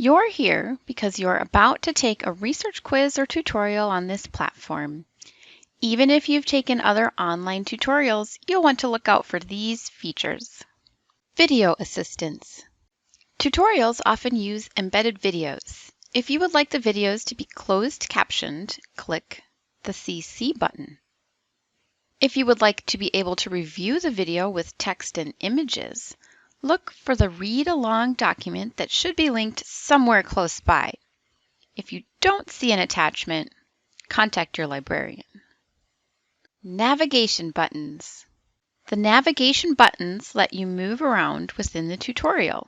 You're here because you're about to take a research quiz or tutorial on this platform. Even if you've taken other online tutorials, you'll want to look out for these features. Video assistance. Tutorials often use embedded videos. If you would like the videos to be closed captioned, click the CC button. If you would like to be able to review the video with text and images, look for the read-along document that should be linked somewhere close by. If you don't see an attachment, contact your librarian. Navigation buttons. The navigation buttons let you move around within the tutorial.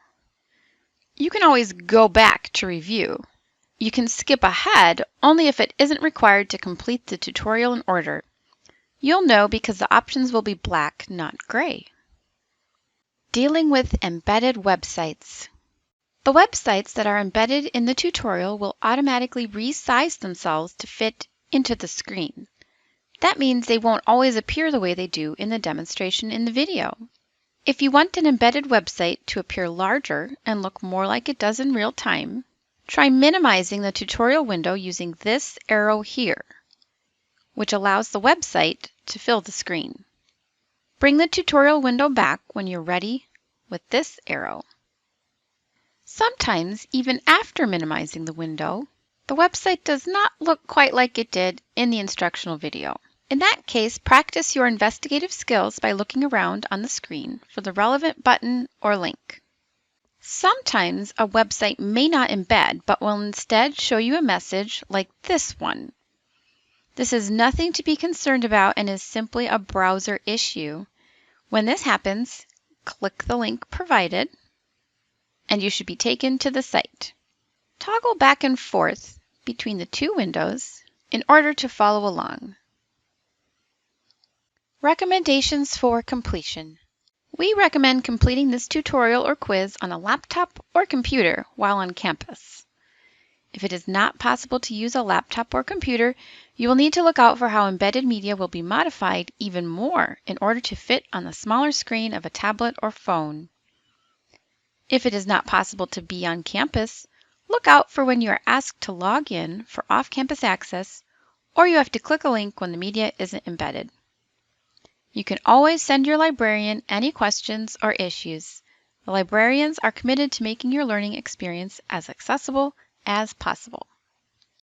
You can always go back to review. You can skip ahead only if it isn't required to complete the tutorial in order. You'll know because the options will be black, not gray. Dealing with embedded websites. The websites that are embedded in the tutorial will automatically resize themselves to fit into the screen. That means they won't always appear the way they do in the demonstration in the video. If you want an embedded website to appear larger and look more like it does in real time, try minimizing the tutorial window using this arrow here, which allows the website to fill the screen. Bring the tutorial window back when you're ready with this arrow. Sometimes, even after minimizing the window, the website does not look quite like it did in the instructional video. In that case, practice your investigative skills by looking around on the screen for the relevant button or link. Sometimes a website may not embed, but will instead show you a message like this one. This is nothing to be concerned about and is simply a browser issue. When this happens, click the link provided, and you should be taken to the site. Toggle back and forth between the two windows in order to follow along. Recommendations for completion. We recommend completing this tutorial or quiz on a laptop or computer while on campus. If it is not possible to use a laptop or computer, you will need to look out for how embedded media will be modified even more in order to fit on the smaller screen of a tablet or phone. If it is not possible to be on campus, look out for when you are asked to log in for off-campus access, or you have to click a link when the media isn't embedded. You can always send your librarian any questions or issues. The librarians are committed to making your learning experience as accessible as possible.